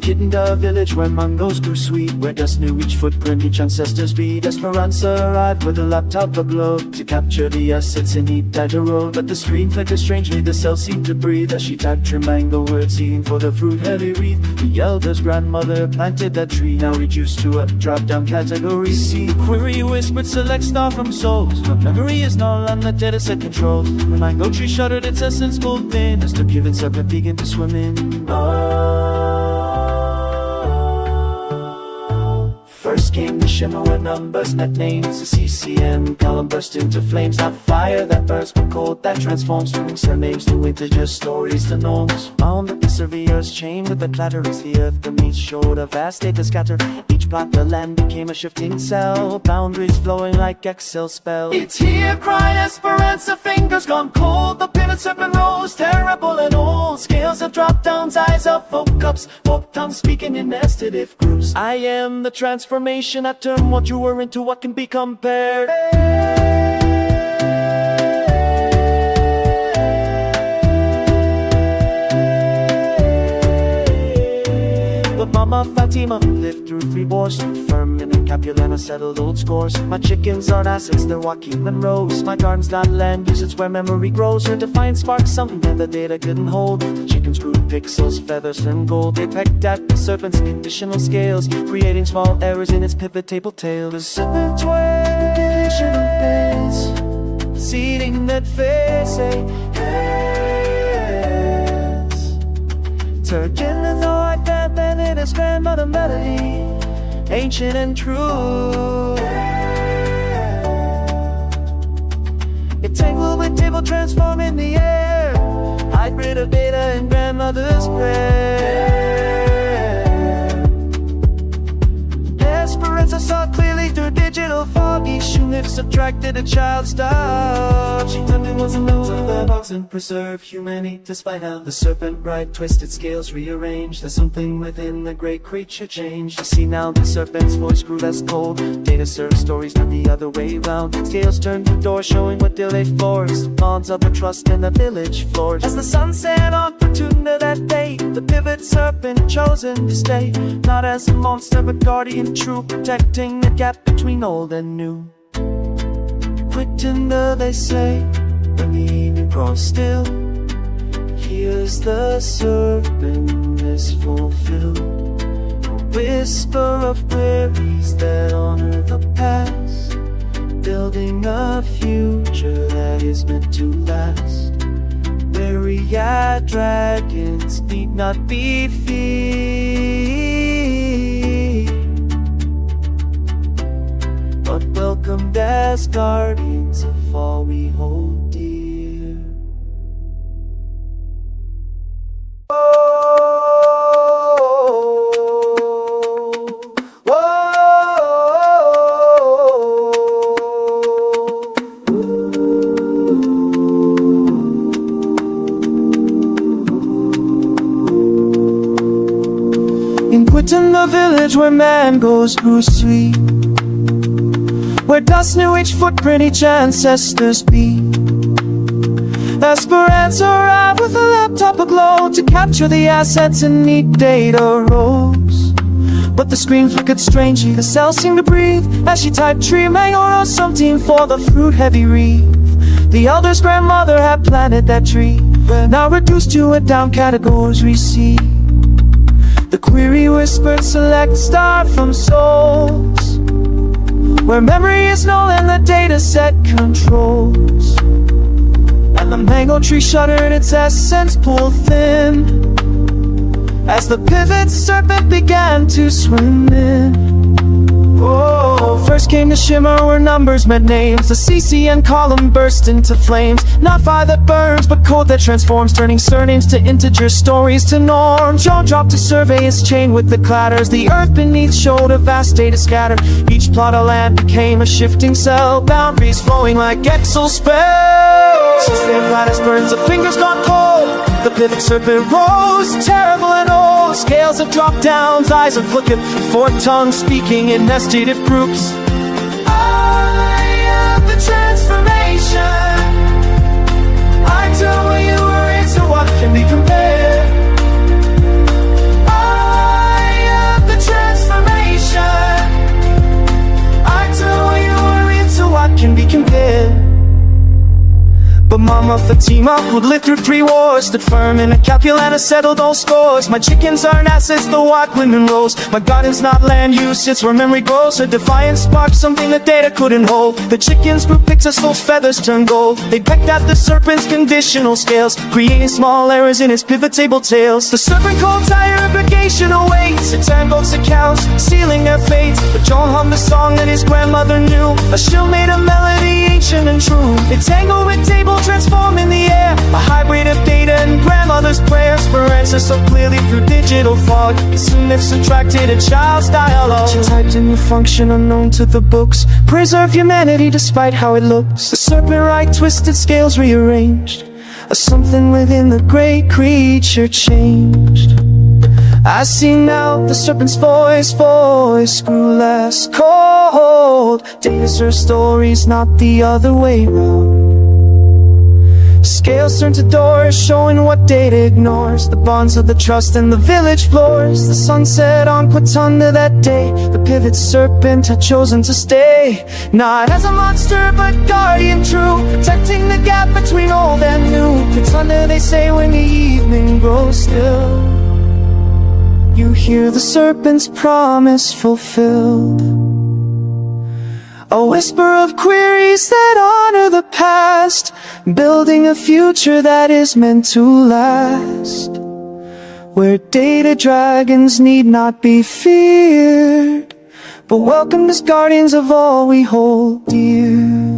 Quitunda Village, where mangoes grew sweet, where dust knew each footprint, each ancestor's beat. Esperança arrived with a laptop aglow to capture the assets in each data roll. But the screen flickered strangely, the cell seemed to breathe as she typed her mango word, seeking for the fruit-heavy wreath. The elder's grandmother planted that tree, now reduced to a drop-down category C. Query whispered, select star from souls. But memory is null and the data set controlled. The mango tree shuddered, its essence pulled thin as the pivot serpent began to swim in. First came the shimmer where numbers met names. The CCM column burst into flames. Not fire that burns, but cold that transforms. Turning surnames to integer stories to norms. Found that the surveyor's chain with the clatter as the earth beneath showed a vast data scattered. Each plot the land became a shifting cell, boundaries flowing like Excel spells. It's here, cried Esperança, fingers gone cold. The pivot serpent rose, terrible and old. Scales of drop-downs, eyes of VLOOKUPs. Folk tongues speaking in nested if groups. I am the transformation, I turn what you were into what can be compared. But Mama Fatima lived through 3 wars, stood firm in a Capulana, settled old scores. My chickens aren't assets, they're Joaquin and Rose. My garden's not land use, it's where memory grows. Her Defiance sparks something that the data couldn't hold. The chickens grew pixels, feathers and gold. They pecked at the serpent's conditional scales, creating small errors in its pivot table tail. The serpent's conditional base, seeding that face a yes. Turgid the thought that then it is grandmother melody, ancient and true. It tangled with table, transform in the air, hybrid of data and grandmother's prayer. Esperança saw clearly through digital foggy. She lived, subtracted a child's star. She turned it was a nose of the box and preserved humanity. Despite how the serpent bright twisted scales rearranged, there's something within the great creature changed. You see now the serpent's voice grew less cold. Data served stories, not the other way round. Scales turned the door, showing what delayed forest. Bonds of the trust in the village floors. As the sun set on Quitunda that day, the pivot serpent chosen to stay, not as a monster but guardian true, protecting the gap between old and new. Quitunda, they say, when the evening grows still, here's the serpent is fulfilled. A whisper of queries that honor the past, building a future that is meant to last. Weary-eyed dragons need not be feared, but welcomed as guardians of all we hold dear. In Quitunda Village, where mangoes grew sweet, where dust knew each footprint, each ancestor's beat, Esperança arrived with a laptop aglow to capture the assets in neat data rows. But the screen flickered strangely, the cell seemed to breathe as she typed tree mango or something for the fruit-heavy wreath. The elder's grandmother had planted that tree, now reduced to a down category C. The query whispered, select star from souls, where memory is null and the data set controls. And the mango tree shuddered, its essence pulled thin as the pivot serpent began to swim in. Oh, First came the shimmer where numbers met names. The CCN column burst into flames. Not fire that burns, but code that transforms, turning surnames to integers, stories to norms. Jaw dropped to survey his chain with the clatters. The earth beneath showed a vast data scatter. Each plot of land became a shifting cell, boundaries flowing like Exel spells. Since the Atlantis burns, the fingers gone cold. The Pivot Serpent rose, terrible and old. Scales of drop-downs, eyes of looking, forked tongues speaking in nestative groups. I am the transformation. I tell where you were into what can be compared. I am the transformation. I tell where you were into what can be compared. But Mama Fatima, who'd lived through 3 wars, stood firm in a calculus, settled all scores. My chickens aren't assets, the white women rose. My garden's not land use, it's where memory grows. Her defiance sparked something that data couldn't hold. The chickens grew pixels, full feathers turned gold. They pecked at the serpent's conditional scales, creating small errors in its pivot table tales. The serpent called tire obligation awaits. It tangled accounts, sealing their fates. But João hummed the song that his grandmother knew. A shrill made a melody ancient and true. It tangled with table, transform in the air. A hybrid of data and grandmother's prayer. Esperança so clearly through digital fog. Soon if subtracted a child's dialogue. She typed a new function unknown to the books. Preserve humanity despite how it looks. The serpent right twisted, scales rearranged. A something within the great creature changed. I see now the serpent's voice grew less cold. Data's her stories, not the other way round. Scales turn to doors, showing what data ignores. The bonds of the trust and the village floors. The sun set on Quitunda that day. The Pivot Serpent had chosen to stay. Not as a monster, but guardian true, protecting the gap between old and new. Quitunda, they say, when the evening grows still, you hear the serpent's promise fulfilled. A whisper of queries that honor the past, building a future that is meant to last, where data dragons need not be feared, but welcomed as guardians of all we hold dear.